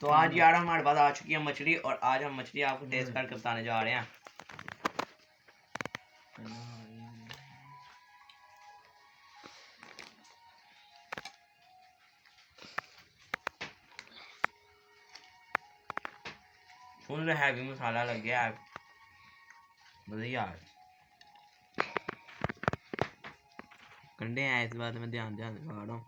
तो आज यार हमारे पास आ चुकी है मछली और आज हम मछली आपको टेस्ट करके बताने जा रहे हैं। फुल हैवी मसाला लग गया है मतलब यार कंडे हैं इस बात में ध्यान खा रहा हूँ।